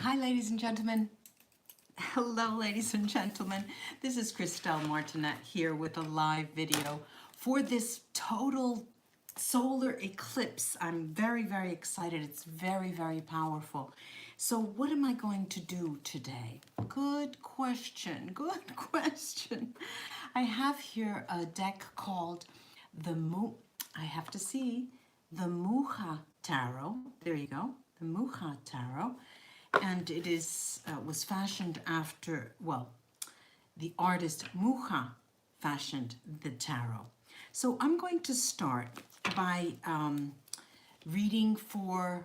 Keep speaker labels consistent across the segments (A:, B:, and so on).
A: Hi, ladies and gentlemen. Hello, ladies and gentlemen. This is Christelle Martinette here with a live video for this total solar eclipse. I'm very, very excited. It's very, very powerful. So what am I going to do today? Good question. Good question. I have here a deck called the Mucha Tarot. There you go. The Mucha Tarot. And it is was fashioned after, well, the artist Mucha fashioned the tarot. So I'm going to start by reading for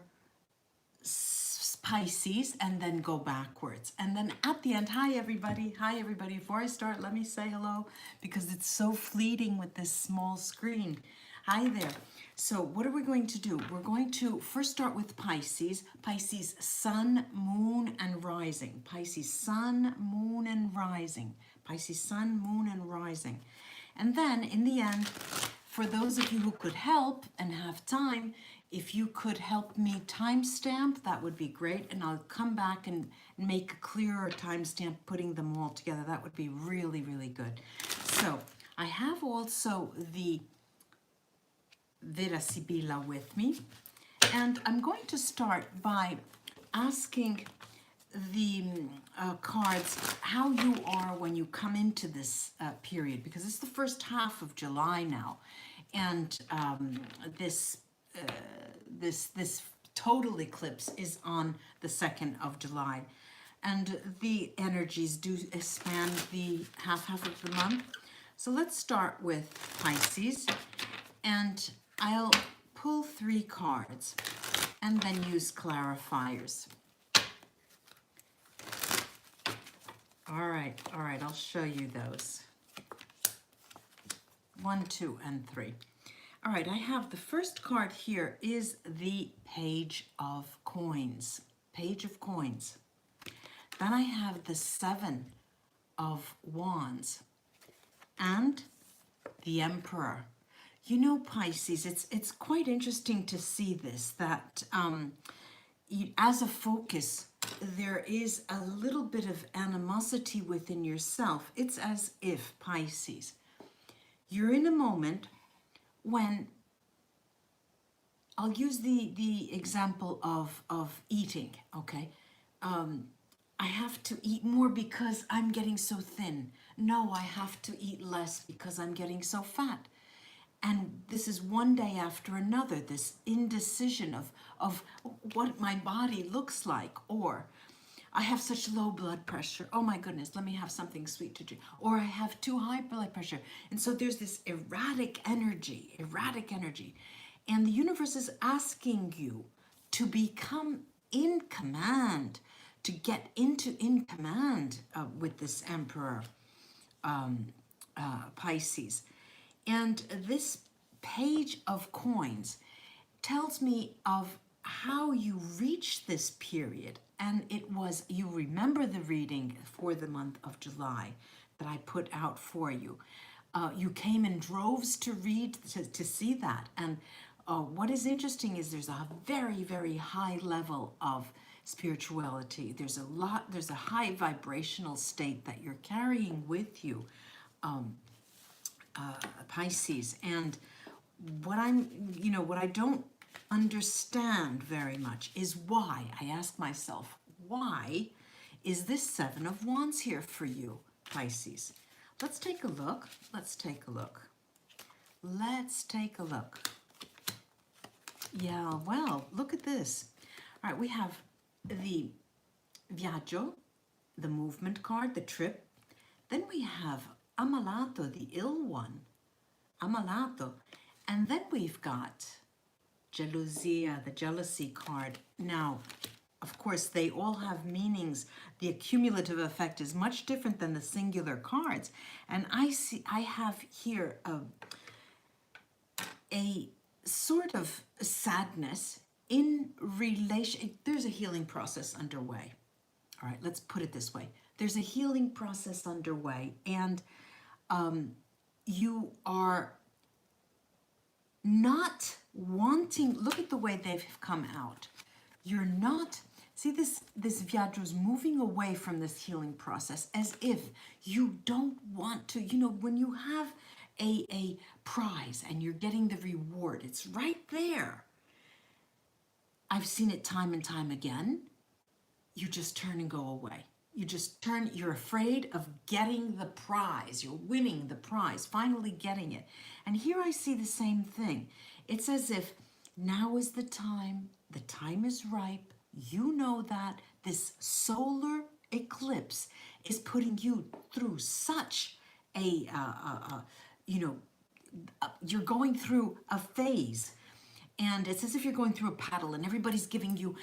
A: Pisces and then go backwards. And then at the end, hi everybody. Before I start, let me say hello because it's so fleeting with this small screen. Hi there. So what are we going to do? We're going to first start with Pisces. Pisces sun, moon, and rising. Pisces sun, moon, and rising. Pisces sun, moon, and rising. And then in the end, for those of you who could help and have time, if you could help me timestamp, that would be great. And I'll come back and make a clearer timestamp, putting them all together. That would be really, really good. So I have also the Vera Sibilla with me, and I'm going to start by asking the cards how you are when you come into this period, because it's the first half of July now, and this total eclipse is on the 2nd of July, and the energies do span the half of the month. So let's start with Pisces, and I'll pull 3 cards and then use clarifiers. All right, I'll show you those. 1, 2, and 3. All right, I have the first card here is the Page of Coins. Page of Coins. Then I have the 7 of Wands and the Emperor. You know, Pisces, it's quite interesting to see this, that as a focus, there is a little bit of animosity within yourself. It's as if, Pisces, you're in a moment when, I'll use the example of eating, okay? I have to eat more because I'm getting so thin. No, I have to eat less because I'm getting so fat. And this is one day after another, this indecision of what my body looks like. Or I have such low blood pressure. Oh my goodness, let me have something sweet to drink. Or I have too high blood pressure. And so there's this erratic energy. And the universe is asking you to become in command, to get into in command with this Emperor, Pisces. And this Page of Coins tells me of how you reach this period. And it was, you remember the reading for the month of July that I put out for you. You came in droves to read, to see that. And what is interesting is there's a very, very high level of spirituality. There's a high vibrational state that you're carrying with you. Pisces, and what I don't understand very much is why. I ask myself, why is this 7 of Wands here for you, Pisces? Let's take a look. Yeah, well, look at this. All right, we have the Viaggio, the movement card, the trip. Then we have Ammalato, the ill one, Ammalato. And then we've got Gelosia, the jealousy card. Now, of course, they all have meanings. The accumulative effect is much different than the singular cards. And I have here a sort of sadness in relation. There's a healing process underway. All right, let's put it this way. There's a healing process underway, and you are not wanting, look at the way they've come out. You're not See this Vyadra's moving away from this healing process as if you don't want to, you know, when you have a prize and you're getting the reward, it's right there. I've seen it time and time again. You just turn and go away. You just turn, you're afraid of getting the prize. You're winning the prize, finally getting it. And here I see the same thing. It's as if now is the time is ripe. You know that this solar eclipse is putting you through such a, you're going through a phase. And it's as if you're going through a paddle and everybody's giving you,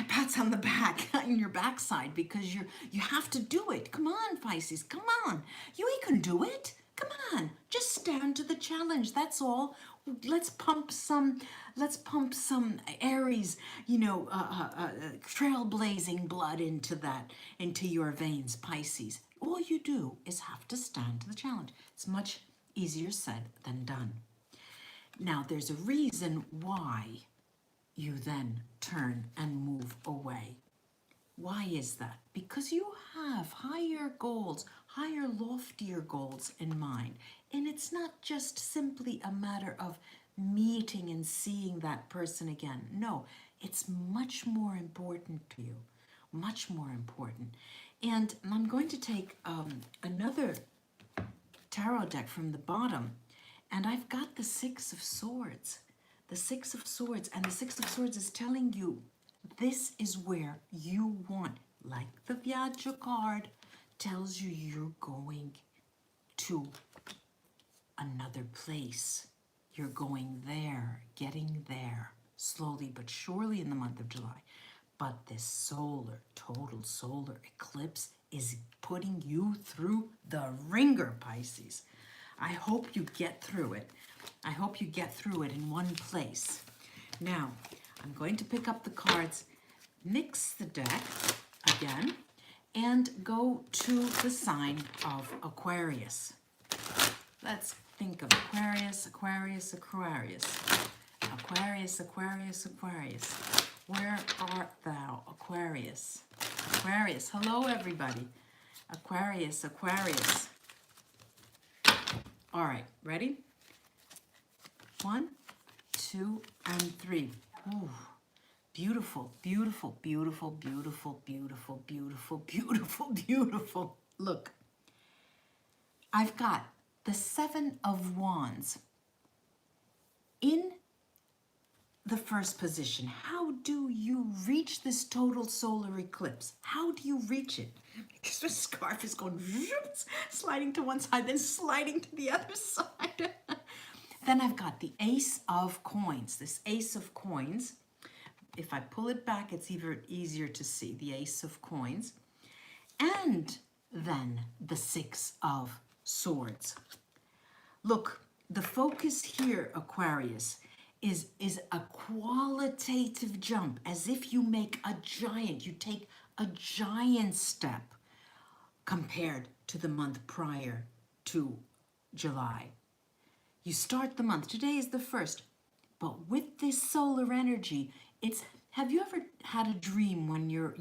A: pats on the back, on your backside, because you have to do it. Come on, Pisces, come on. You can do it. Come on, just stand to the challenge. That's all. Let's pump some Aries, trailblazing blood into your veins, Pisces. All you do is have to stand to the challenge. It's much easier said than done. Now, there's a reason why you then turn and move away. Why is that? Because you have higher goals, higher, loftier goals in mind. And it's not just simply a matter of meeting and seeing that person again. No, it's much more important to you, much more important. And I'm going to take another tarot deck from the bottom, and I've got the Six of Swords. The Six of Swords, and the Six of Swords is telling you this is where you want, like the Vyaja card tells you, you're going to another place. You're going there, getting there, slowly but surely in the month of July. But this total solar eclipse is putting you through the ringer, Pisces. I hope you get through it. I hope you get through it in one place. Now, I'm going to pick up the cards, mix the deck again, and go to the sign of Aquarius. Let's think of Aquarius, Aquarius, Aquarius. Aquarius, Aquarius, Aquarius. Where art thou, Aquarius? Aquarius, hello everybody. Aquarius, Aquarius. All right, ready? 1, 2, and 3. Ooh, beautiful, beautiful, beautiful, beautiful, beautiful, beautiful, beautiful, beautiful. Look, I've got the Seven of Wands in the first position. How do you reach this total solar eclipse? How do you reach it? Because the scarf is going sliding to one side, then sliding to the other side. Then I've got the Ace of Coins. This Ace of Coins, if I pull it back, it's even easier to see. The Ace of Coins. And then the Six of Swords. Look, the focus here, Aquarius, is a qualitative jump, as if you make a giant, you take a giant step compared to the month prior to July. You start the month, today is the 1st, but with this solar energy, it's, have you ever had a dream when you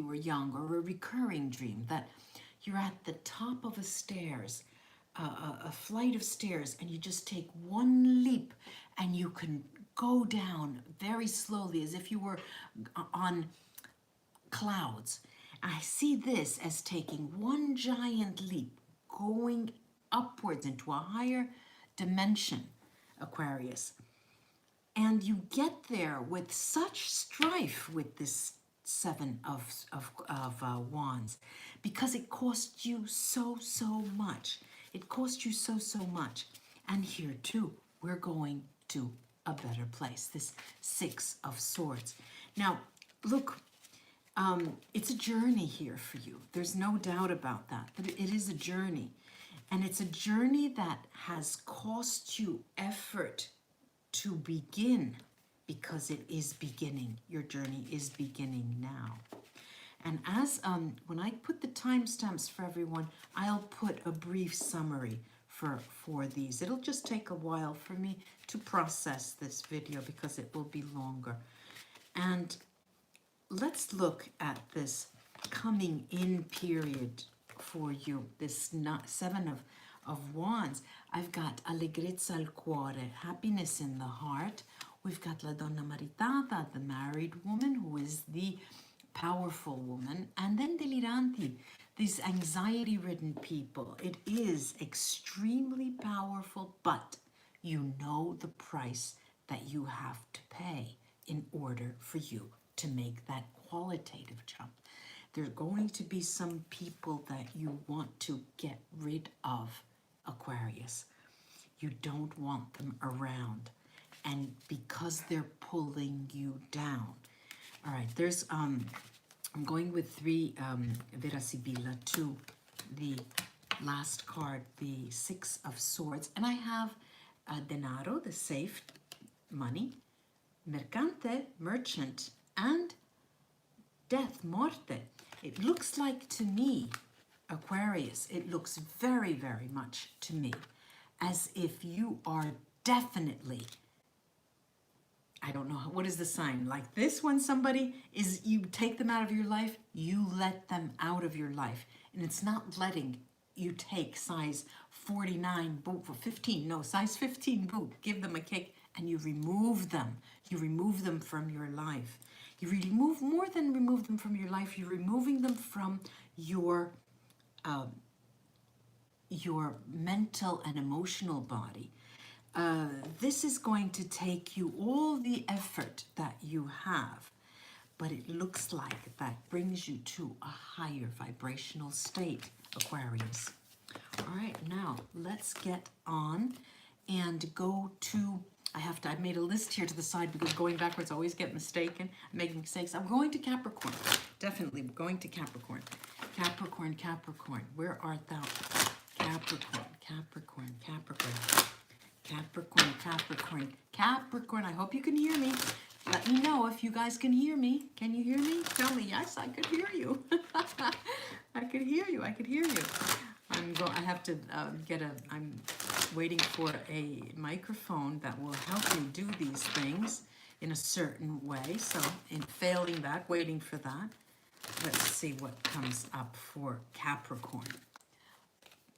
A: were young, or a recurring dream that you're at the top of a stairs, a flight of stairs, and you just take one leap and you can go down very slowly as if you were on clouds. I see this as taking one giant leap, going upwards into a higher dimension, Aquarius. And you get there with such strife with this Seven of Wands, because it cost you so much. It cost you so much. And here too, we're going to a better place. This Six of Swords. Now, look, it's a journey here for you. There's no doubt about that. But it is a journey. And it's a journey that has cost you effort to begin, because it is beginning. Your journey is beginning now. And as when I put the timestamps for everyone, I'll put a brief summary for these. It'll just take a while for me to process this video because it will be longer. And let's look at this coming in period for you. This Seven of Wands. I've got allegrezza al cuore, happiness in the heart. We've got la donna maritata, the married woman, who is the powerful woman. And then deliranti, these anxiety-ridden people. It is extremely powerful, but you know the price that you have to pay in order for you to make that qualitative jump. There's going to be some people that you want to get rid of, Aquarius. You don't want them around, and because they're pulling you down. All right, there's I'm going with 3 Vera Sibilla to the last card, the 6 of Swords, and I have denaro, the safe money, mercante, merchant, and death, morte. It looks like to me, Aquarius, it looks very, very much to me as if you are definitely, I don't know, what is the sign? Like this, when somebody is, you take them out of your life, you let them out of your life. And it's not letting you take size 49 boot for 15, no, size 15 boot, give them a kick, and you remove them. You remove them from your life. You remove, more than remove them from your life, you're removing them from your mental and emotional body. This is going to take you all the effort that you have, but it looks like that brings you to a higher vibrational state, Aquarius. All right, now let's get on and go to, I made a list here to the side because going backwards I always get mistaken, I'm making mistakes. I'm going to Capricorn, definitely going to Capricorn. Capricorn, Capricorn, where art thou? Capricorn, Capricorn, Capricorn, Capricorn, Capricorn, Capricorn. I hope you can hear me. Let me know if you guys can hear me. Can you hear me? Tell me, yes, I could hear you. I could hear you, I could hear you. I have to I'm waiting for a microphone that will help me do these things in a certain way. So in failing that, waiting for that, let's see what comes up for Capricorn.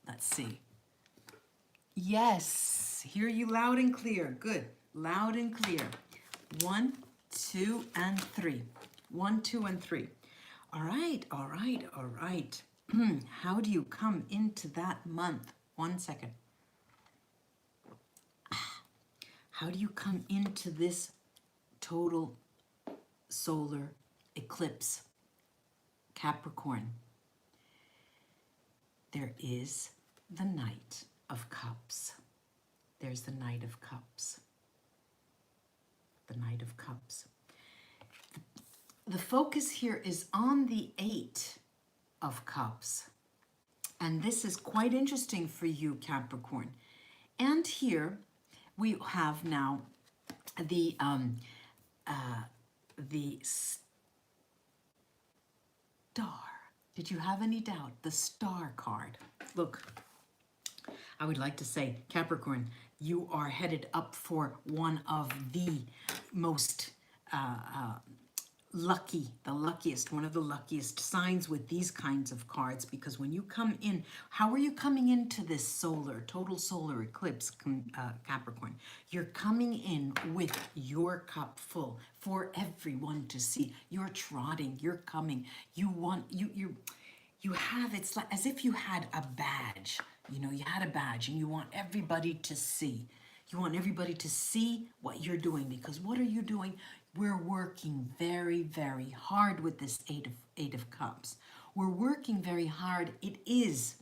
A: Let's see. Yes, hear you loud and clear. Good, loud and clear. 1, 2, and 3. 1, 2, and 3. All right, all right, all right. How do you come into that month? 1 second. How do you come into this total solar eclipse, Capricorn? There is the Knight of Cups. There's the Knight of Cups. The Knight of Cups. The focus here is on the 8 of Cups. And this is quite interesting for you, Capricorn. And here we have now the Star. Did you have any doubt? The Star card. Look, I would like to say, Capricorn, you are headed up for one of the most lucky, one of the luckiest signs with these kinds of cards, because when you come in, how are you coming into this total solar eclipse, Capricorn? You're coming in with your cup full for everyone to see. You're trotting, you're coming. You have, it's like as if you had a badge. You know, you had a badge and you want everybody to see. You want everybody to see what you're doing, because what are you doing? We're working very, very hard with this Eight of Cups. We're working very hard. It is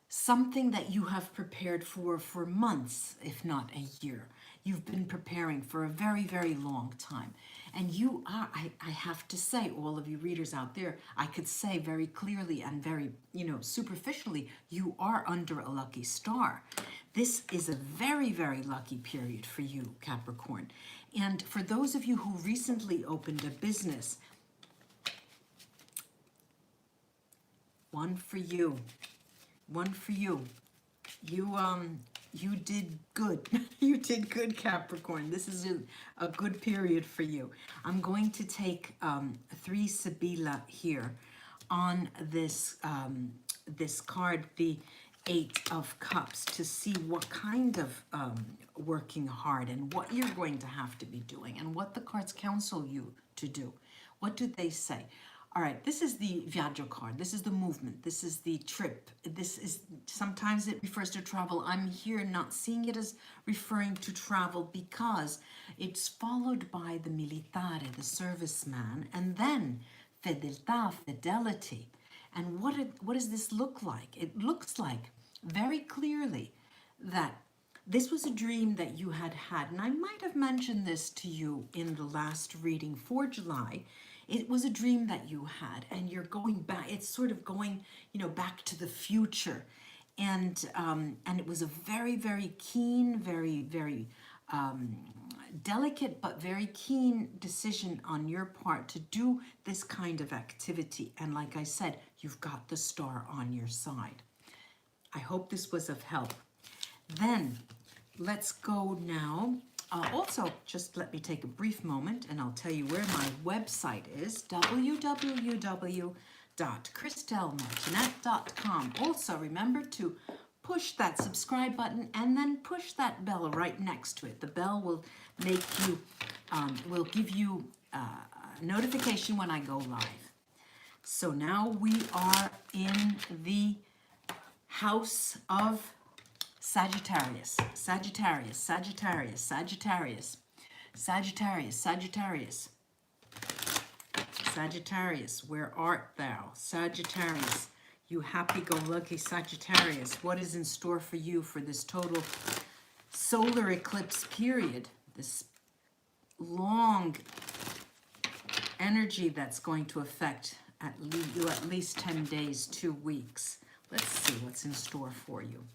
A: something that you have prepared for months, if not a year. You've been preparing for a very, very long time. And you are, I have to say, all of you readers out there, I could say very clearly and very, superficially, you are under a lucky star. This is a very, very lucky period for you, Capricorn. And for those of you who recently opened a business, one for you. You You did good. You did good, Capricorn. This is a good period for you. I'm going to take 3 Sibilla here on this, this card, the 8 of Cups, to see what kind of working hard and what you're going to have to be doing and what the cards counsel you to do. What do they say? All right, this is the Viaggio card. This is the movement. This is the trip. This is, sometimes it refers to travel. I'm here not seeing it as referring to travel because it's followed by the militare, the serviceman, and then fedeltà, fidelity. And what does this look like? It looks like very clearly that this was a dream that you had had. And I might have mentioned this to you in the last reading for July. It was a dream that you had, and you're going back. It's sort of going, you know, back to the future, and it was a very, very keen, very, very delicate, but very keen decision on your part to do this kind of activity. And like I said, you've got the star on your side. I hope this was of help. Then let's go now. Also, just let me take a brief moment and I'll tell you where my website is, www.christellemartinette.com. Also, remember to push that subscribe button and then push that bell right next to it. The bell will make you, will give you a notification when I go live. So now we are in the house of Sagittarius, Sagittarius, Sagittarius, Sagittarius, Sagittarius, Sagittarius, Sagittarius, where art thou? Sagittarius, you happy-go-lucky Sagittarius, what is in store for you for this total solar eclipse period, this long energy that's going to affect you at least 10 days, 2 weeks. Let's see what's in store for you.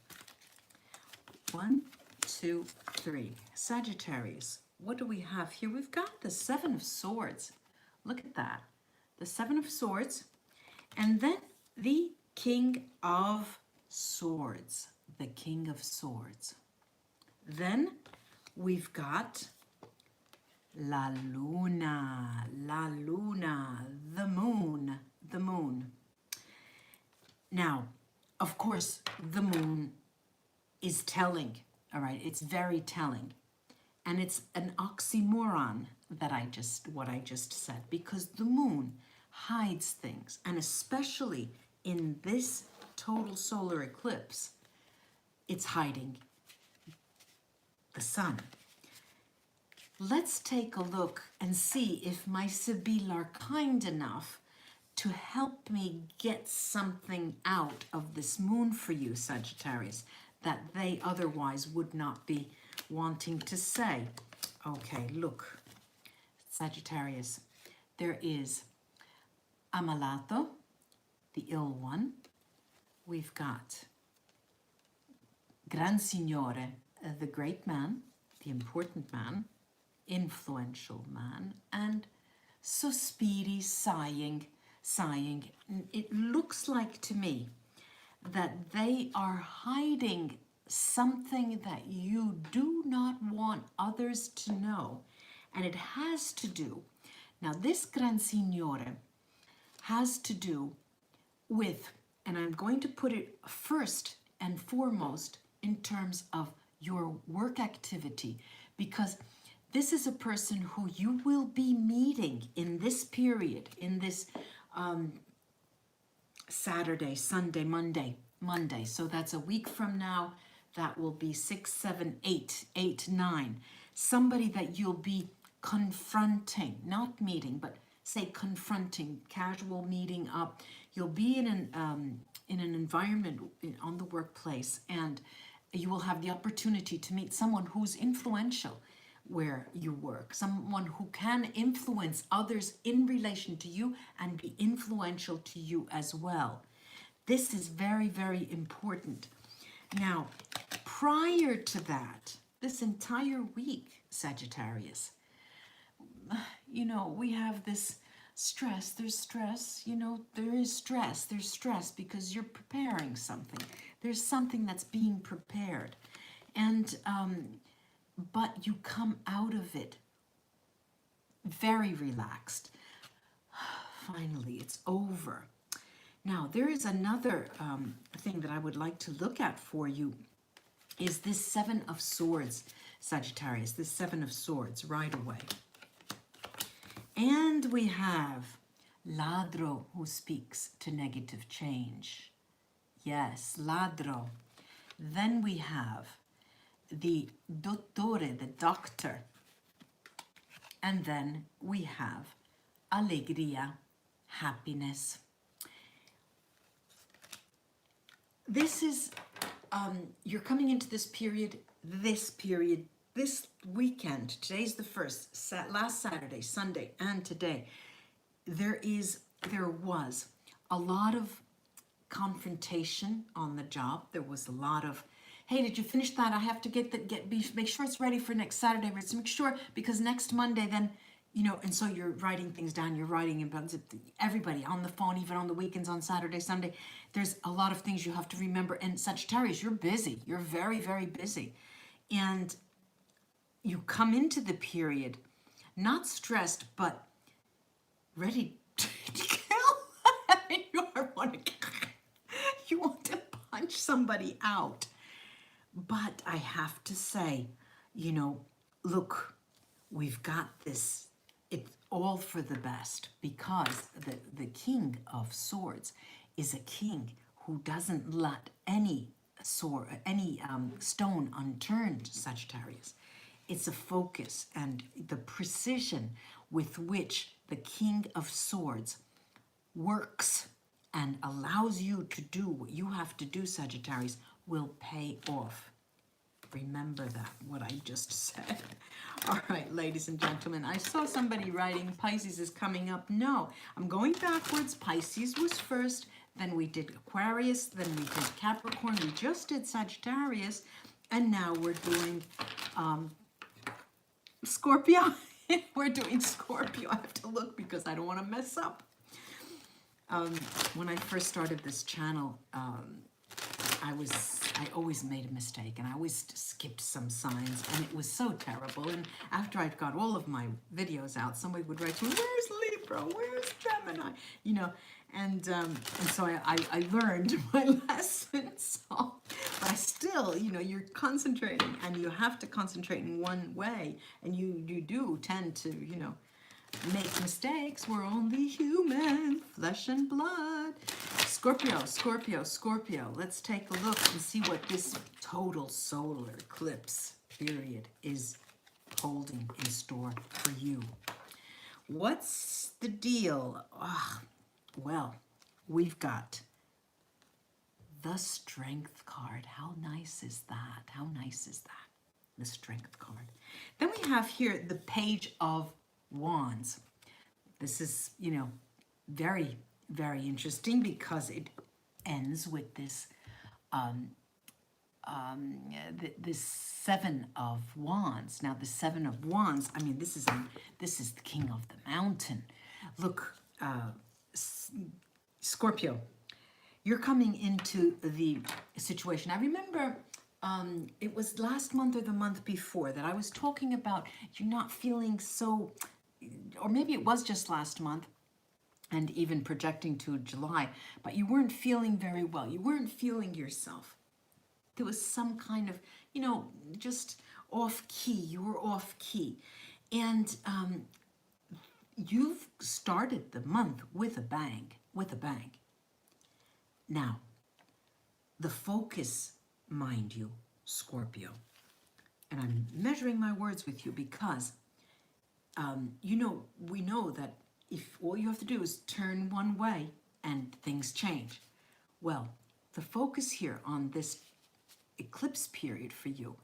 A: 1, 2, 3. Sagittarius, what do we have here? We've got the 7 of Swords. Look at that. The 7 of Swords. And then the King of Swords. The King of Swords. Then we've got La Luna. La Luna. The Moon. The Moon. Now, of course, the Moon is telling, all right? It's very telling. And it's an oxymoron that what I just said, because the moon hides things, and especially in this total solar eclipse, it's hiding the sun. Let's take a look and see if my Sibilla are kind enough to help me get something out of this moon for you, Sagittarius, that they otherwise would not be wanting to say. Okay, look, Sagittarius, there is Amalato, the ill one. We've got Gran Signore, the great man, the important man, influential man, and Sospiri, sighing. It looks like to me that they are hiding something that you do not want others to know. And it has to do, now this Gran Signore has to do with, and I'm going to put it first and foremost in terms of your work activity, because this is a person who you will be meeting in this period, in this Saturday, Sunday, Monday. So that's a week from now. That will be 6, 7, 8, 9. Somebody that you'll be confronting, not meeting, but say confronting, casual meeting up. You'll be in an environment on the workplace, and you will have the opportunity to meet someone who's influential where you work, someone who can influence others in relation to you and be influential to you as well. This is very, very important. Now, prior to that, this entire week, Sagittarius, you know, we have this stress. There's stress, you know, there is stress. There's stress because you're preparing something. There's something that's being prepared. And, but you come out of it very relaxed. Finally, it's over. Now, there is another thing that I would like to look at for you, is this Seven of Swords, Sagittarius, this Seven of Swords right away. And we have Ladro, who speaks to negative change. Yes, Ladro. Then we have the Dottore, the doctor. And then we have Allegria, happiness. This is, you're coming into this period, this weekend. Today's the 1st, last Saturday, Sunday, and today. There was a lot of confrontation on the job. There was a lot of, hey, did you finish that? I have to make sure it's ready for next Saturday. Let's make sure, because next Monday then, you know, and so you're writing things down, you're writing about everybody on the phone, even on the weekends, on Saturday, Sunday. There's a lot of things you have to remember. And Sagittarius, you're busy. You're very, very busy. And you come into the period not stressed, but ready to kill. I mean, you want to punch somebody out. But I have to say, you know, look, we've got this. It's all for the best, because the King of Swords is a king who doesn't let any stone unturned, Sagittarius. It's a focus and the precision with which the King of Swords works and allows you to do what you have to do, Sagittarius, will pay off. Remember that, what I just said. All right, ladies and gentlemen, I saw somebody writing Pisces is coming up. No, I'm going backwards. Pisces was first, then we did Aquarius, then we did Capricorn, we just did Sagittarius, and now we're doing Scorpio. We're doing Scorpio. I have to look because I don't want to mess up. When I first started this channel, I always made a mistake, and I always skipped some signs, and it was so terrible. And after I'd got all of my videos out, somebody would write to me, where's Libra, where's Gemini, you know, and so I learned my lesson. So, but I still, you know, you're concentrating, and you have to concentrate in one way, and you do tend to, you know, make mistakes. We're only human, flesh and blood. Scorpio, Scorpio, Scorpio. Let's take a look and see what this total solar eclipse period is holding in store for you. What's the deal? Well, we've got the Strength card. How nice is that? How nice is that? The Strength card. Then we have here the Page of Wands. This is, you know, very, very interesting because it ends with this this Seven of Wands. Now, the Seven of Wands, I mean, this is the King of the Mountain. Look, Scorpio, you're coming into the situation. I remember it was last month or the month before that I was talking about you not feeling so, or maybe it was just last month and even projecting to July, but you weren't feeling very well. You weren't feeling yourself. There was some kind of, you know, just off key. You were off key. And you've started the month with a bang, Now, the focus, mind you, Scorpio, and I'm measuring my words with you because, you know, we know that if all you have to do is turn one way and things change. Well, the focus here on this eclipse period for you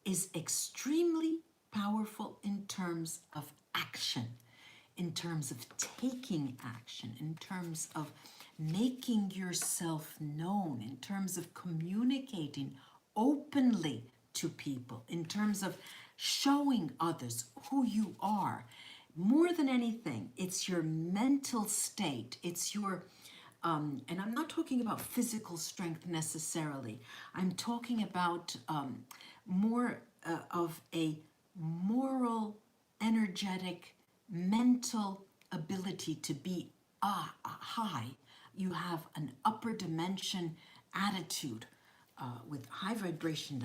A: is extremely powerful in terms of action, in terms of taking action, in terms of making yourself known, in terms of communicating openly to people, in terms of showing others who you are. More than anything, it's your mental state, it's your and I'm not talking about physical strength necessarily. I'm talking about more of a moral, energetic, mental ability to be high. You have an upper dimension attitude with high vibration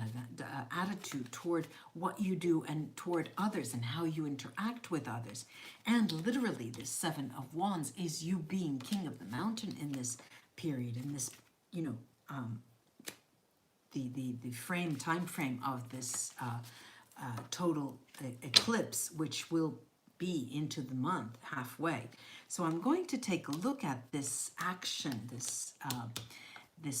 A: attitude toward what you do and toward others and how you interact with others. And literally this Seven of Wands is you being king of the mountain in this period, in this, you know, the time frame of this total eclipse, which will be into the month halfway. So I'm going to take a look at this action, this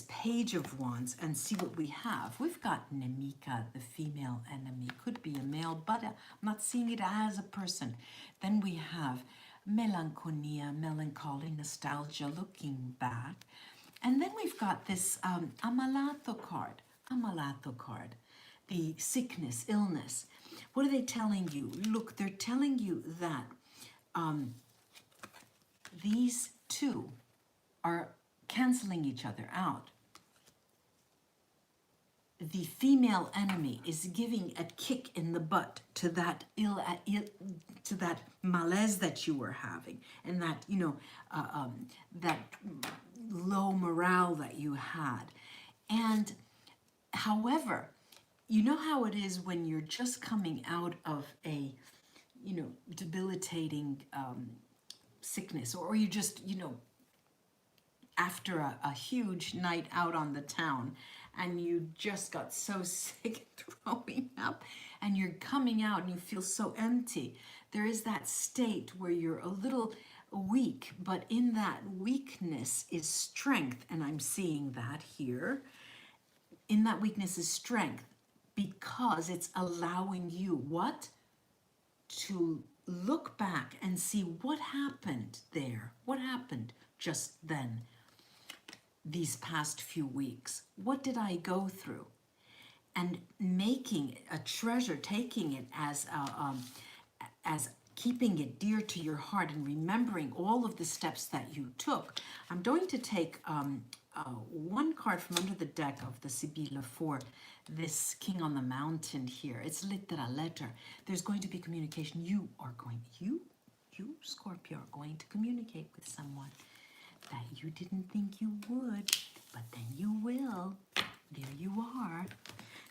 A: page of wands, and see what we have. We've got Nemika, the female enemy, could be a male, but I'm not seeing it as a person. Then we have melancholia, melancholy, nostalgia, looking back. And then we've got this Amalato card, the sickness, illness. What are they telling you? Look, they're telling you that these two are canceling each other out. The female enemy is giving a kick in the butt to that to that malaise that you were having, and that, you know, that low morale that you had. And however, you know how it is when you're just coming out of a, you know, debilitating sickness, or you just, you know, after a huge night out on the town, and you just got so sick throwing up, and you're coming out and you feel so empty. There is that state where you're a little weak, but in that weakness is strength, and I'm seeing that here. In that weakness is strength, because it's allowing you what? To look back and see what happened there. What happened just then? These past few weeks, what did I go through? And making a treasure, taking it as keeping it dear to your heart, and remembering all of the steps that you took. I'm going to take one card from under the deck of the Sibilla for this King on the Mountain here. It's letter. There's going to be communication. You, Scorpio, are going to communicate with someone that you didn't think you would, but then you will. There you are.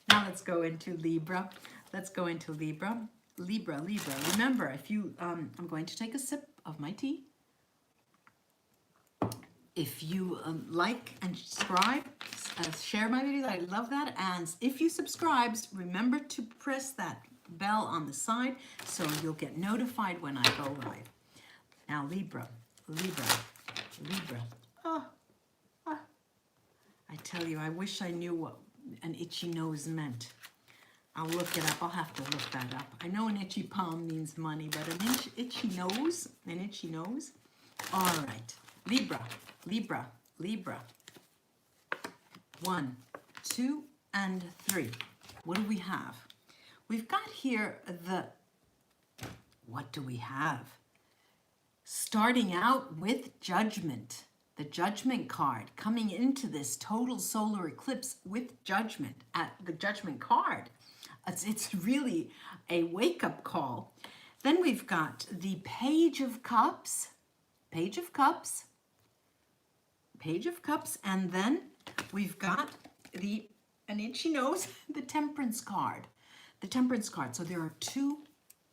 A: Now let's go into Libra. Libra. Remember, if you, I'm going to take a sip of my tea. If you like and subscribe, share my video, I love that. And if you subscribe, remember to press that bell on the side so you'll get notified when I go live. Now Libra. I tell you, I wish I knew what an itchy nose meant. I'll look it up. I'll have to look that up. I know an itchy palm means money, but an itchy nose. All right. Libra. 1, 2, and 3. What do we have? We've got here what do we have? Starting out with Judgment. The Judgment card, coming into this total solar eclipse with Judgment at the Judgment card. It's really a wake-up call. Then we've got the Page of Cups, and then we've got an itchy nose, the Temperance card. So there are 2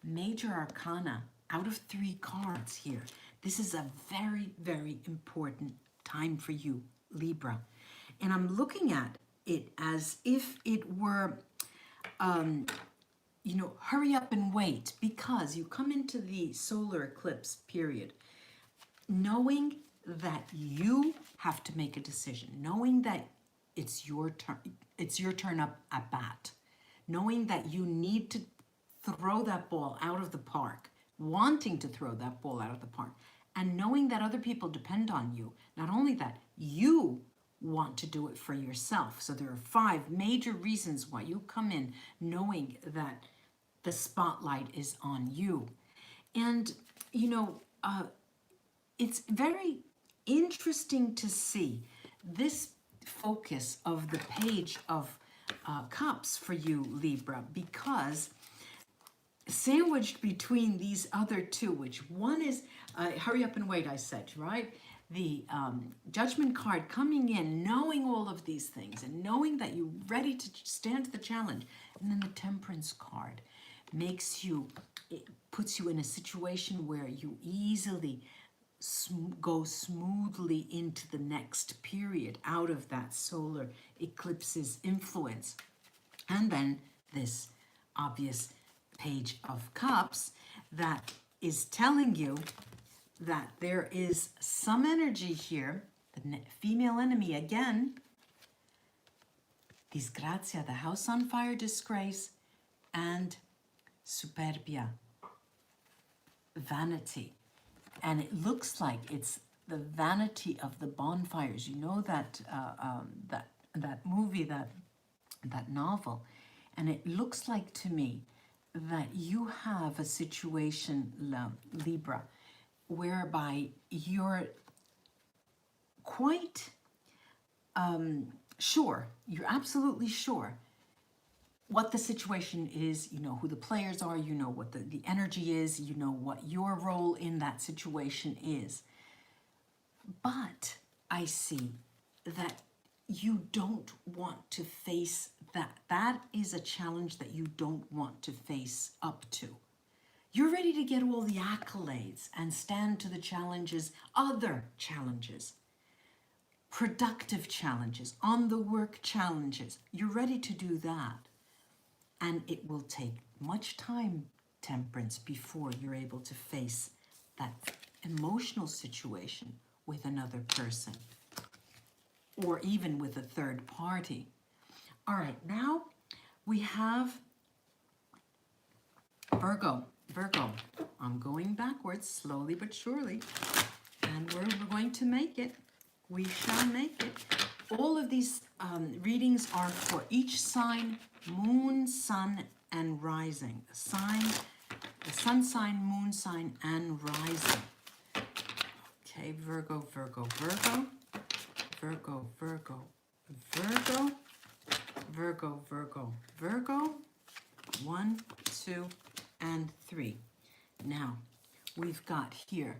A: major arcana out of 3 cards here. This is a very, very important time for you, Libra. And I'm looking at it as if it were, you know, hurry up and wait, because you come into the solar eclipse period knowing that you have to make a decision, knowing that it's your turn up at bat, knowing that you need to throw that ball out of the park, wanting to throw that ball out of the park, and knowing that other people depend on you. Not only that, you want to do it for yourself. So there are 5 major reasons why you come in knowing that the spotlight is on you. And, you know, it's very interesting to see this focus of the Page of Cups for you, Libra, because sandwiched between these other two, which one is, hurry up and wait, I said, right? The Judgment card coming in, knowing all of these things and knowing that you're ready to stand the challenge. And then the Temperance card makes you, it puts you in a situation where you easily go smoothly into the next period out of that solar eclipse's influence. And then this obvious Page of Cups that is telling you that there is some energy here, the female enemy again, disgrazia, the house on fire, disgrace, and superbia, vanity. And it looks like it's the vanity of the bonfires. You know that that movie, that novel, and it looks like to me that you have a situation, Libra, whereby you're quite sure, you're absolutely sure what the situation is, you know who the players are, you know what the energy is, you know what your role in that situation is. But I see that you don't want to face that. That is a challenge that you don't want to face up to. You're ready to get all the accolades and stand to the challenges, other challenges, productive challenges, on the work challenges. You're ready to do that. And it will take much time, Temperance, before you're able to face that emotional situation with another person or even with a third party. All right, now we have Virgo. Virgo, I'm going backwards slowly but surely, and we're going to make it. We shall make it. All of these readings are for each sign, moon, sun, and rising. The sun sign, moon sign, and rising. Okay, Virgo, Virgo, Virgo, Virgo, Virgo, Virgo, Virgo, Virgo, Virgo. 1, 2, and 3. Now, we've got here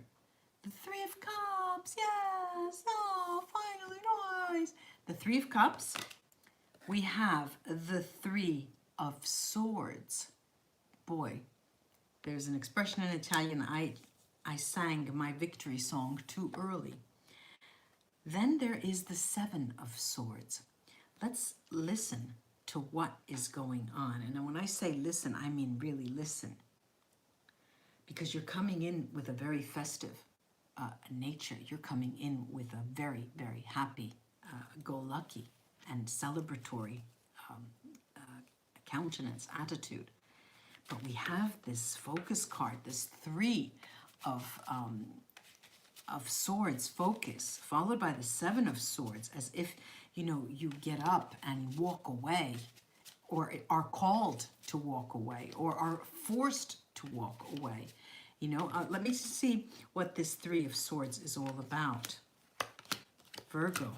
A: the Three of Cups. Yes! Oh, finally, nice! The Three of Cups. We have the Three of Swords. Boy, there's an expression in Italian. I sang my victory song too early. Then there is the Seven of Swords. Let's listen to what is going on. And when I say listen, I mean really listen. Because you're coming in with a very festive nature. You're coming in with a very, very happy, go-lucky, and celebratory countenance, attitude. But we have this focus card, this Three of Swords, focus, followed by the Seven of Swords, as if, you know, you get up and walk away, or are called to walk away, or are forced to walk away. You know, let me see what this Three of Swords is all about. Virgo.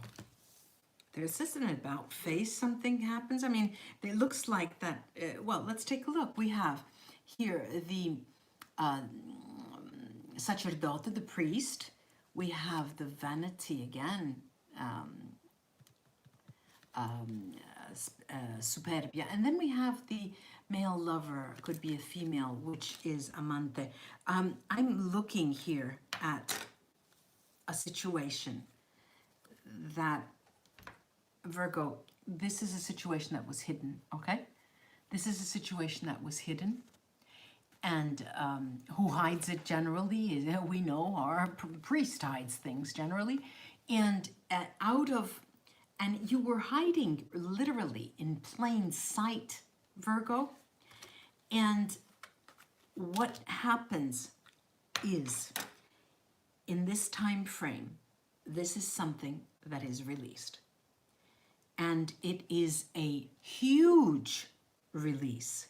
A: There's this an about face, something happens. I mean, it looks like that, well, let's take a look. We have here the sacerdote, the priest. We have the vanity again, superbia. And then we have the male lover, could be a female, which is amante. I'm looking here at a situation that, Virgo, this is a situation that was hidden, okay? This is a situation that was hidden. And who hides it generally, we know, our priest hides things generally. And and you were hiding literally in plain sight, Virgo. And what happens is, in this time frame, this is something that is released. And it is a huge release.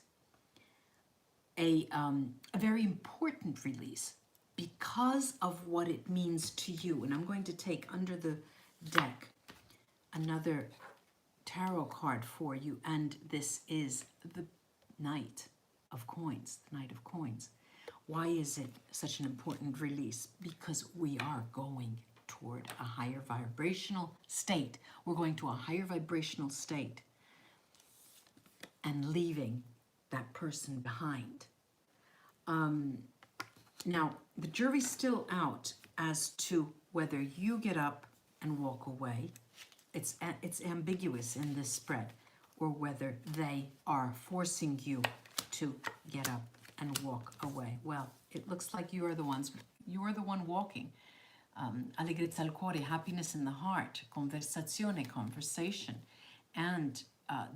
A: A very important release, because of what it means to you. And I'm going to take under the deck another tarot card for you, and this is the Knight of Coins, the Knight of Coins. Why is it such an important release? Because we are going toward a higher vibrational state. We're going to a higher vibrational state and leaving that person behind. Now, the jury's still out as to whether you get up and walk away. It's ambiguous in this spread, or whether they are forcing you to get up and walk away. Well, it looks like you are the one walking. Allegrezza al cuore, happiness in the heart, conversazione, conversation, and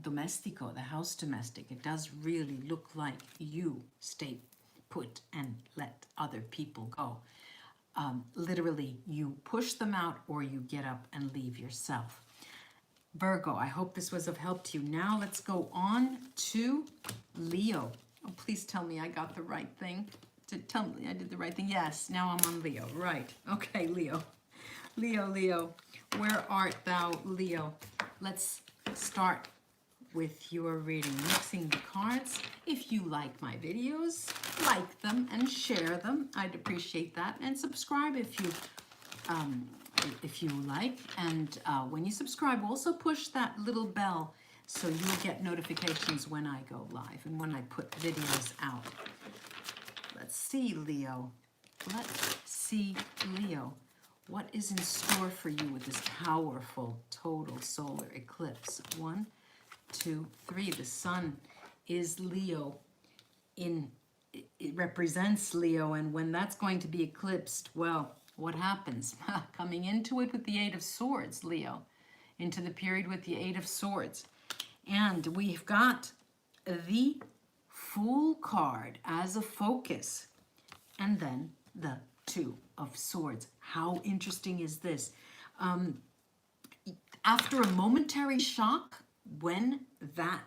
A: domestico, the house domestic. It does really look like you stay put and let other people go. Literally, you push them out or you get up and leave yourself. Virgo, I hope this was of help to you. Now let's go on to Leo. Oh, please tell me I got the right thing. Tell me I did the right thing. Yes, now I'm on Leo. Right. Okay, Leo. Leo. Where art thou, Leo? Let's start with your reading. Mixing the cards. If you like my videos, like them and share them. I'd appreciate that. And subscribe if you like. And when you subscribe, also push that little bell so you'll get notifications when I go live and when I put videos out. Let's see, Leo. Let's see, Leo. What is in store for you with this powerful total solar eclipse? 1, 2, 3. The sun is Leo. It represents Leo, and when that's going to be eclipsed, well, what happens? Coming into it with the 8 of Swords, Leo. Into the period with the 8 of Swords. And we've got the Fool card as a focus. And then the 2 of Swords. How interesting is this? After a momentary shock, when that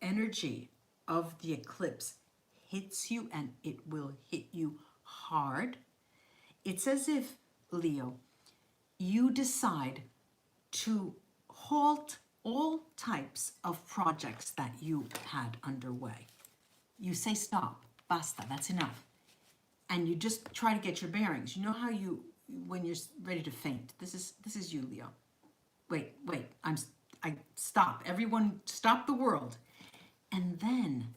A: energy of the eclipse hits you, and it will hit you hard, it's as if, Leo, you decide to halt all types of projects that you had underway. You say stop, basta, that's enough. And you just try to get your bearings. You know how when you're ready to faint. This is you, Leo. Wait, I stop. Everyone stop the world. And then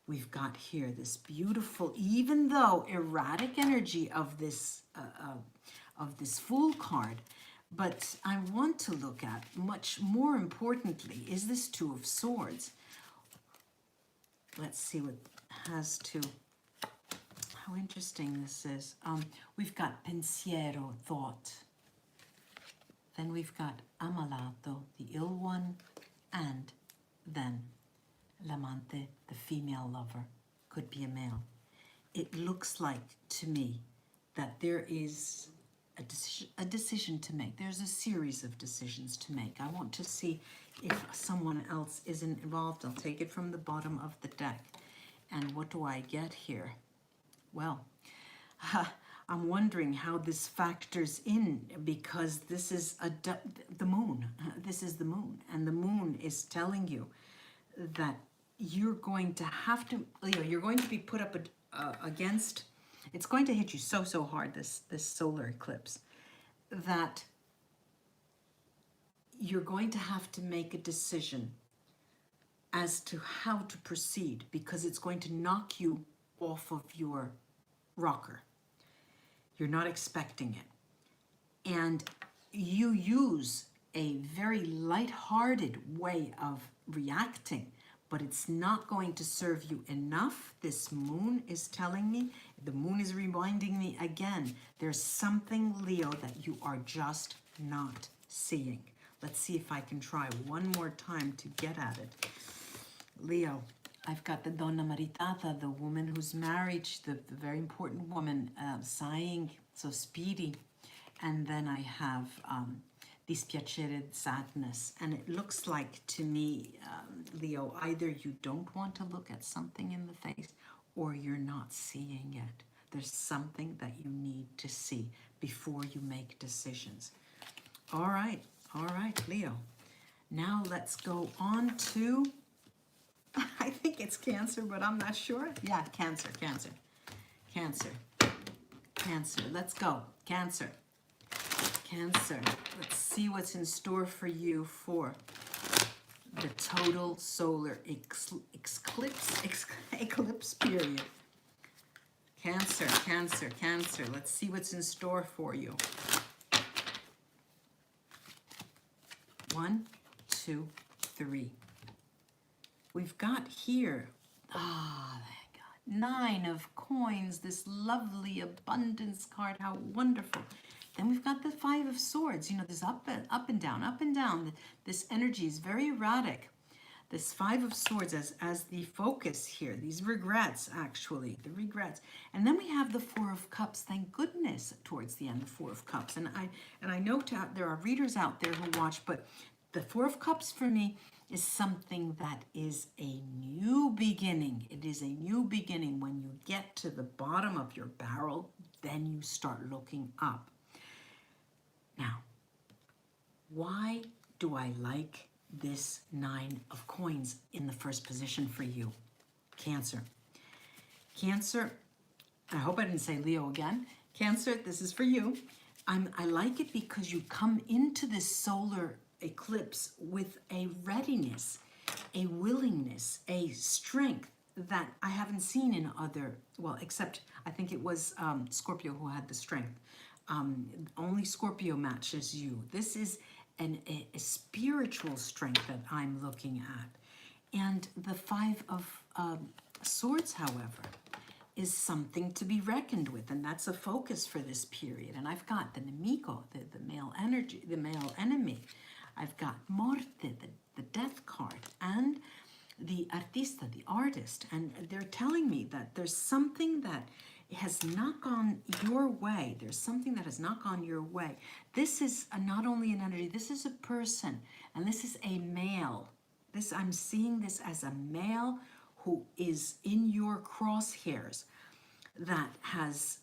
A: we've got here this beautiful, even though erratic energy of this Fool card. But I want to look at, much more importantly, is this 2 of Swords. Let's see what has to, how interesting this is. We've got pensiero, thought. Then we've got ammalato, the ill one, and then l'amante, the female lover, could be a male. It looks like to me that there is a decision to make. There's a series of decisions to make. I want to see if someone else isn't involved. I'll take it from the bottom of the deck. And what do I get here? Well, I'm wondering how this factors in, because this is the moon. This is the moon. And the moon is telling you that you're going to have to, Leo, you're going to be put up against, it's going to hit you so hard, this solar eclipse, that you're going to have to make a decision as to how to proceed, because it's going to knock you off of your rocker. You're not expecting it. And you use a very light-hearted way of reacting, but it's not going to serve you enough. This moon is telling me, the moon is reminding me again, there's something, Leo, that you are just not seeing. Let's see if I can try one more time to get at it. Leo, I've got the Donna Maritata, the woman who's married, the very important woman, sighing, so speedy. And then I have dispiacere, sadness. And it looks like to me, Leo, either you don't want to look at something in the face, or you're not seeing it. There's something that you need to see before you make decisions. All right, Leo. Now let's go on to, I think it's Cancer, but I'm not sure. Yeah, Cancer. Let's go, Cancer. Let's see what's in store for you for the total solar eclipse period. Cancer. Let's see what's in store for you. 1, 2, 3. We've got here, thank God, 9 of coins, this lovely abundance card. How wonderful. Then we've got the 5 of swords. You know, this up and down. This energy is very erratic. This 5 of swords as the focus here. These regrets, actually, the regrets. And then we have the 4 of cups. Thank goodness, towards the end, the 4 of cups. And I know there are readers out there who watch, but the 4 of cups for me is something that is a new beginning. It is a new beginning. When you get to the bottom of your barrel, then you start looking up. Now, why do I like this 9 of coins in the first position for you, Cancer? Cancer, I hope I didn't say Leo again. Cancer, this is for you. I like it because you come into this solar eclipse with a readiness, a willingness, a strength that I haven't seen in other, well, except I think it was Scorpio who had the strength. Only Scorpio matches you. This is a spiritual strength that I'm looking at. And the 5 of swords, however, is something to be reckoned with, and that's a focus for this period. And I've got the nemico, the male energy, the male enemy. I've got Morte, the death card, and the artista, the artist. And they're telling me that there's something that has not gone your way. There's something that has not gone your way. This is not only an energy, this is a person, and this is a male. I'm seeing this as a male who is in your crosshairs that has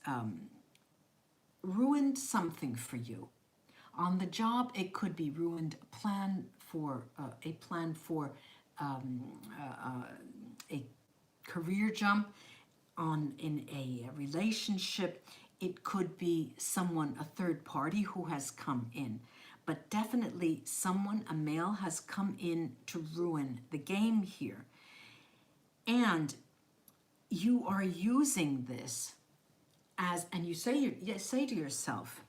A: ruined something for you. On the job, it could be ruined. A plan for a career jump. In a relationship, it could be someone, a third party who has come in. But definitely someone, a male, has come in to ruin the game here. And you are using this as, and you say to yourself,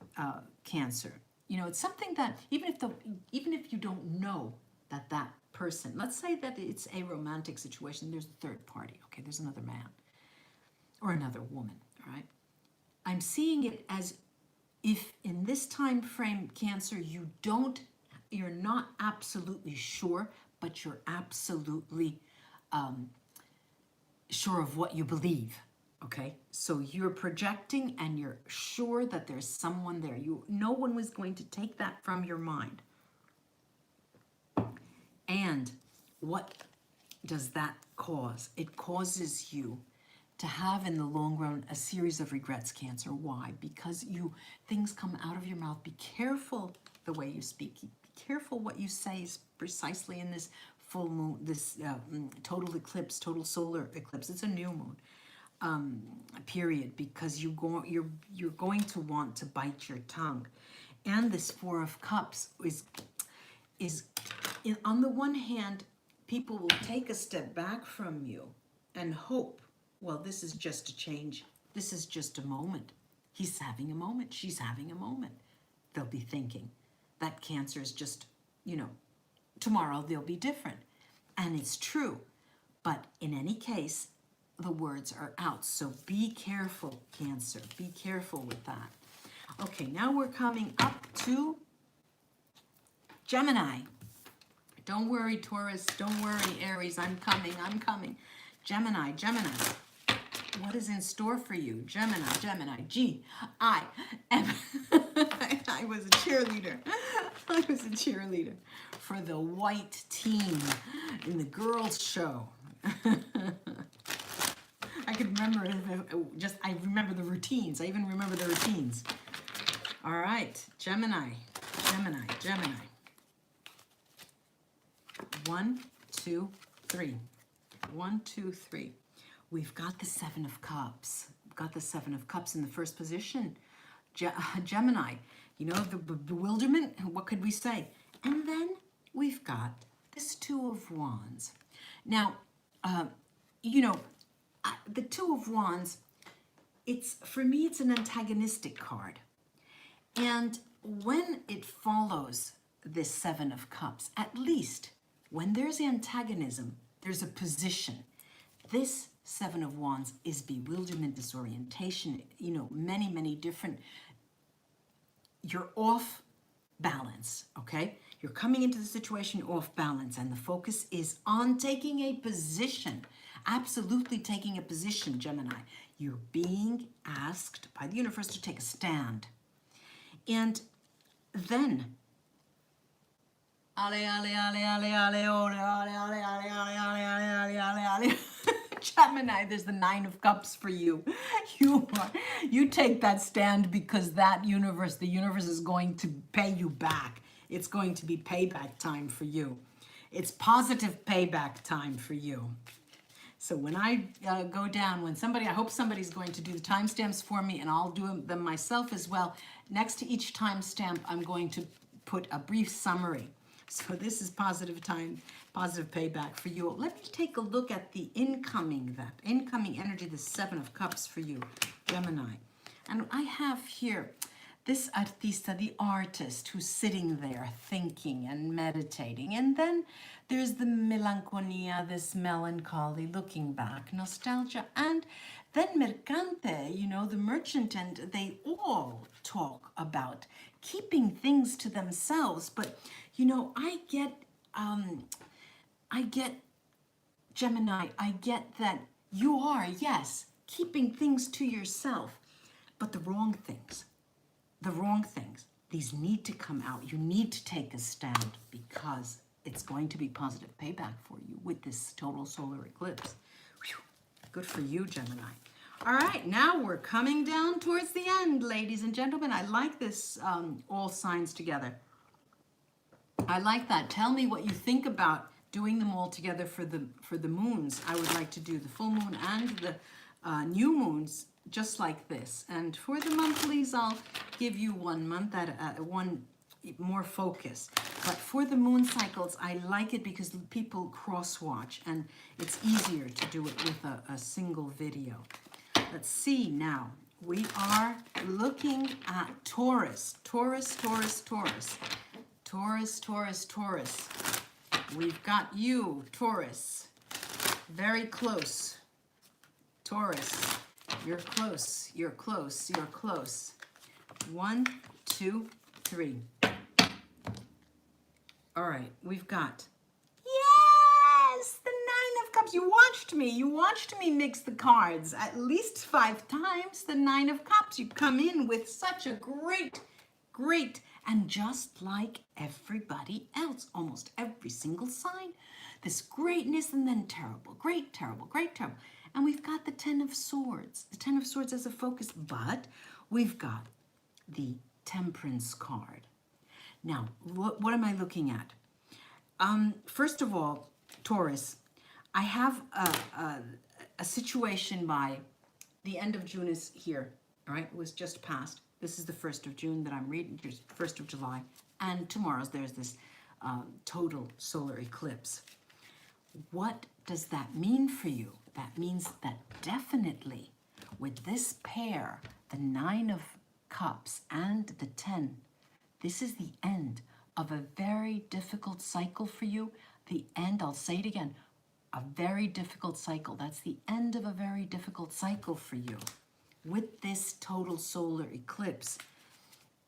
A: Cancer, you know, it's something that even if you don't know that person, let's say that it's a romantic situation, there's a third party, okay, there's another man or another woman, all right? I'm seeing it as if in this time frame, Cancer, you're not absolutely sure, but you're absolutely sure of what you believe, okay? So you're projecting and you're sure that there's someone there. No one was going to take that from your mind. And what does that cause? It causes you to have in the long run a series of regrets, Cancer. Why? Because things come out of your mouth. Be careful the way you speak. Be careful what you say, precisely in this full moon, this total eclipse, total solar eclipse. It's a new moon period, because you're going to want to bite your tongue. And this 4 of Cups is on the one hand, people will take a step back from you and hope, well, this is just a change. This is just a moment. He's having a moment. She's having a moment. They'll be thinking that Cancer is just, tomorrow they'll be different. And it's true. But in any case, the words are out. So be careful, Cancer. Be careful with that. Okay, now we're coming up to Gemini. Don't worry, Taurus. Don't worry, Aries. I'm coming. Gemini. What is in store for you? Gemini. G-I-M. I was a cheerleader. For the white team in the girls' show. I could remember I remember the routines. I even remember the routines. All right, Gemini. 1, 2, 3. 1, 2, 3. We've got the Seven of Cups. We've got the Seven of Cups in the first position. Gemini, you know, the bewilderment, what could we say? And then we've got this Two of Wands. Now, you know, the Two of Wands, for me, it's an antagonistic card. And when it follows this Seven of Cups, at least when there's antagonism, there's a position. This Seven of Wands is bewilderment, disorientation, you know, many different, you're off balance, okay? You're coming into the situation off balance, and the focus is on taking a position, absolutely taking a position, Gemini. You're being asked by the universe to take a stand. And then, Gemini, there's the Nine of Cups for you. You take that stand because the universe is going to pay you back. It's going to be payback time for you. It's positive payback time for you. So when I go down, I hope somebody's going to do the timestamps for me, and I'll do them myself as well. Next to each timestamp, I'm going to put a brief summary. So this is positive payback for you. Let me take a look at the incoming energy, the Seven of Cups for you, Gemini. And I have here this artista, the artist, who's sitting there thinking and meditating. And then there's the melancholia, this melancholy, looking back, nostalgia. And then mercante, you know, the merchant, and they all talk about keeping things to themselves. But, you know, I get Gemini, I get that you are, yes, keeping things to yourself, but the wrong things. These need to come out. You need to take a stand because it's going to be positive payback for you with this total solar eclipse. Whew. Good for you, Gemini. All right, now we're coming down towards the end, ladies and gentlemen. I like this, all signs together. I like that. Tell me what you think about doing them all together for the moons. I would like to do the full moon and the new moons just like this. And for the monthlies, I'll give you 1 month at one more focus. But for the moon cycles, I like it because people cross-watch, and it's easier to do it with a single video. Let's see now. We are looking at Taurus. Taurus. We've got you, Taurus. Very close. Taurus. You're close. 1, 2, 3. All right, we've got, yes, the Nine of Cups. You watched me mix the cards at least 5 times. The Nine of Cups. You come in with such a great, and just like everybody else, almost every single sign, this greatness and then terrible, great, terrible. And we've got the Ten of Swords. The Ten of Swords as a focus, but we've got the Temperance card. Now, what am I looking at? First of all, Taurus, I have a situation by the end of June is here, all right? It was just passed. This is the 1st of June that I'm reading, 1st of July, and there's this total solar eclipse. What does that mean for you? That means that definitely with this pair, the Nine of Cups and the 10, this is the end of a very difficult cycle for you. The end, I'll say it again, a very difficult cycle. That's the end of a very difficult cycle for you. With this total solar eclipse,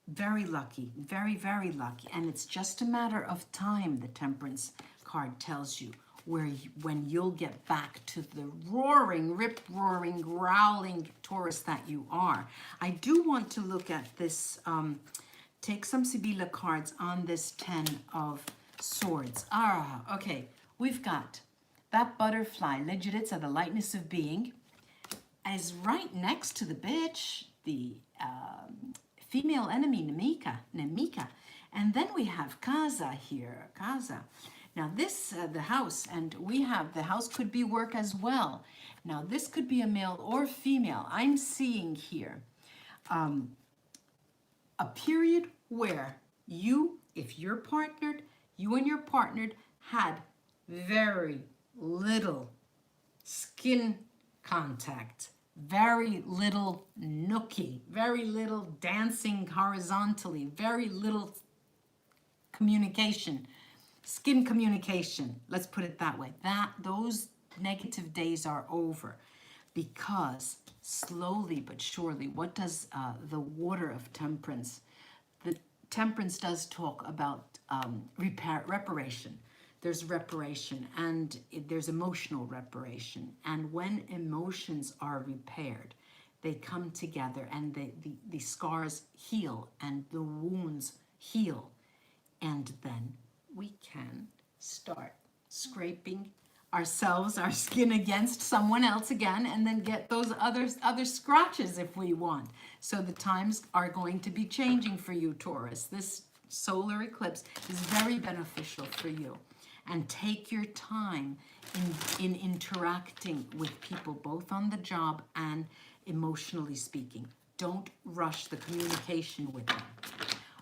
A: very lucky, very lucky. And it's just a matter of time, the Temperance card tells you, when you'll get back to the roaring, rip-roaring, growling Taurus that you are. I do want to look at this, take some Sibilla cards on this 10 of Swords. Okay, we've got that butterfly, leggeritza, the lightness of being. is right next to the bitch, the female enemy, Nemika. And then we have Casa here, Casa. Now this, the house, and we have, the house could be work as well. Now this could be a male or female. I'm seeing here a period where you, if you're partnered, you and your partnered had very little skin contact, very little nookie, very little dancing horizontally, very little communication, skin communication. Let's put it that way. Those negative days are over, because slowly but surely, what does the water of temperance? The temperance does talk about reparation. There's reparation, and there's emotional reparation. And when emotions are repaired, they come together, and the scars heal and the wounds heal. And then we can start scraping ourselves, our skin against someone else again, and then get those other scratches if we want. So the times are going to be changing for you, Taurus. This solar eclipse is very beneficial for you. And take your time in interacting with people, both on the job and emotionally speaking. Don't rush the communication with them.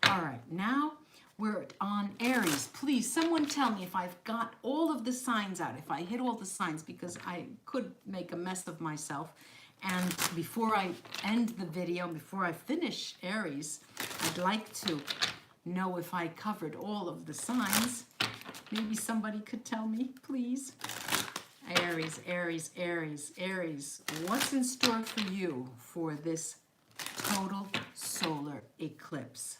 A: All right, now we're on Aries. Please, someone tell me if I've got all of the signs out, if I hit all the signs, because I could make a mess of myself. And before I end the video, before I finish Aries, I'd like to know if I covered all of the signs. Maybe somebody could tell me, please. Aries, Aries, Aries, Aries. What's in store for you for this total solar eclipse?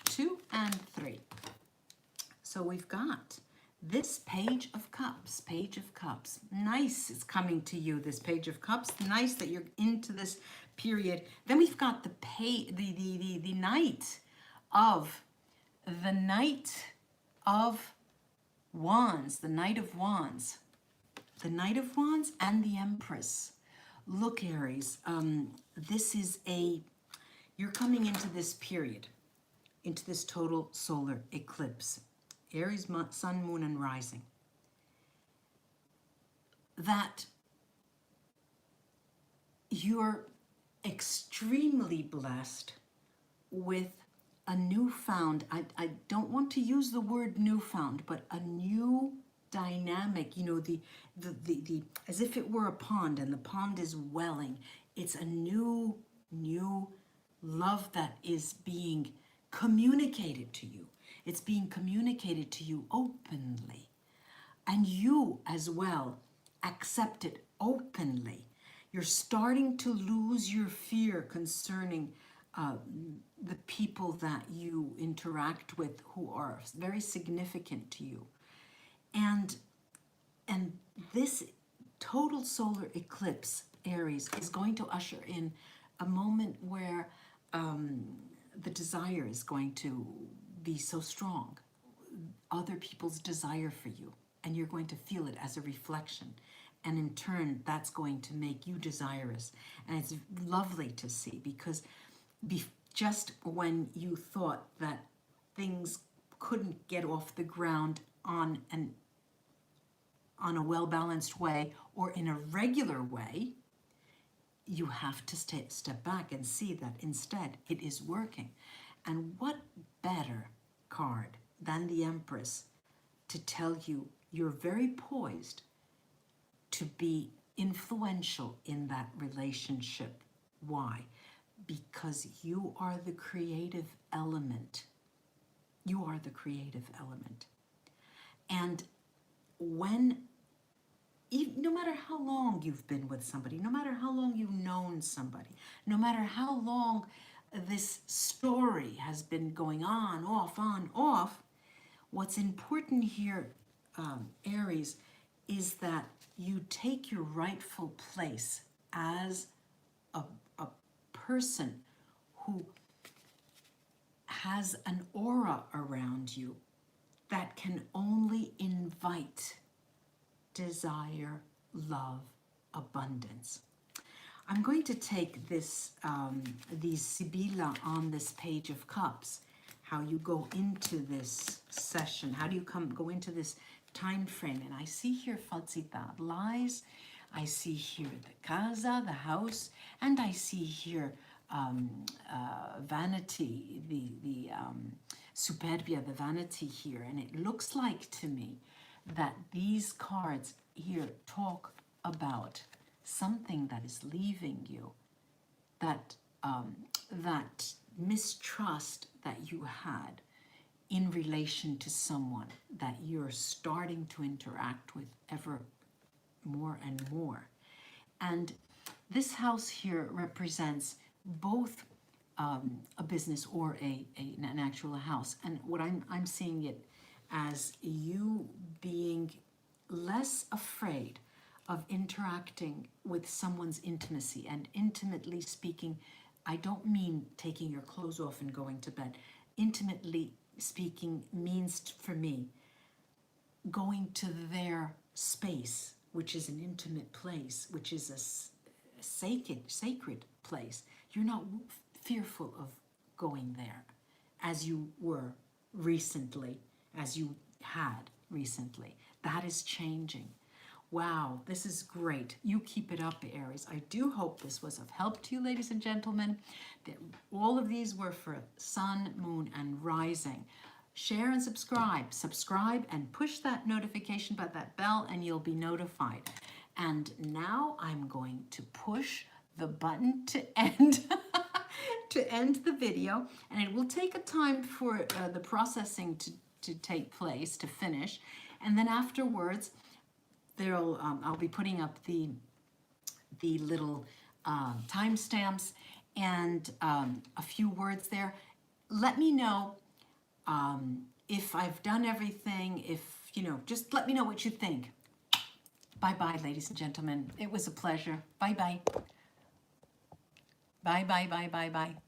A: 2 and 3. So we've got this Page of Cups, Page of Cups. Nice, it's coming to you, this Page of Cups. Nice that you're into this period. Then we've got the Knight of Wands, the Knight of Wands. The Knight of Wands and the Empress. Look, Aries, you're coming into this period, into this total solar eclipse. Aries, sun, moon, and rising. That you're extremely blessed with a newfound, I don't want to use the word newfound, but a new dynamic, you know, the as if it were a pond and the pond is welling. It's a new love that is being communicated to you. It's being communicated to you openly. And you as well accept it openly. You're starting to lose your fear concerning the people that you interact with who are very significant to you. And this total solar eclipse, Aries, is going to usher in a moment where the desire is going to be so strong, other people's desire for you, and you're going to feel it as a reflection. And in turn, that's going to make you desirous. And it's lovely to see, because just when you thought that things couldn't get off the ground on a well-balanced way or in a regular way, you have to step back and see that instead it is working. And what better card than the Empress to tell you you're very poised to be influential in that relationship. Why? Because you are the creative element. You are the creative element. And no matter how long you've been with somebody, no matter how long you've known somebody, no matter how long this story has been going on, off, what's important here, Aries, is that you take your rightful place as a person who has an aura around you that can only invite desire, love, abundance. I'm going to take this, these Sibilla on this Page of Cups, how you go into this session, how do you go into this time frame. And I see here falsità, lies, I see here the casa, the house, and I see here vanity, the superbia, the vanity here. And it looks like to me that these cards here talk about something that is leaving you, that that mistrust that you had in relation to someone that you're starting to interact with ever more and more. And this house here represents both a business or an actual house. And what I'm seeing it as you being less afraid of interacting with someone's intimacy. And intimately speaking, I don't mean taking your clothes off and going to bed. Intimately speaking means for me going to their space, which is an intimate place, which is a sacred place. You're not fearful of going there as you were recently, as you had recently. That is changing. Wow, this is great. You keep it up, Aries. I do hope this was of help to you, ladies and gentlemen. That all of these were for sun, moon, and rising. Share and subscribe. Subscribe and push that notification by that bell and you'll be notified. And now I'm going to push the button to end to end the video. And it will take a time for the processing to take place, to finish. And then afterwards, I'll be putting up the little timestamps and a few words there. Let me know if I've done everything, just let me know what you think. Bye-bye, ladies and gentlemen. It was a pleasure. Bye-bye. Bye-bye, bye-bye, bye.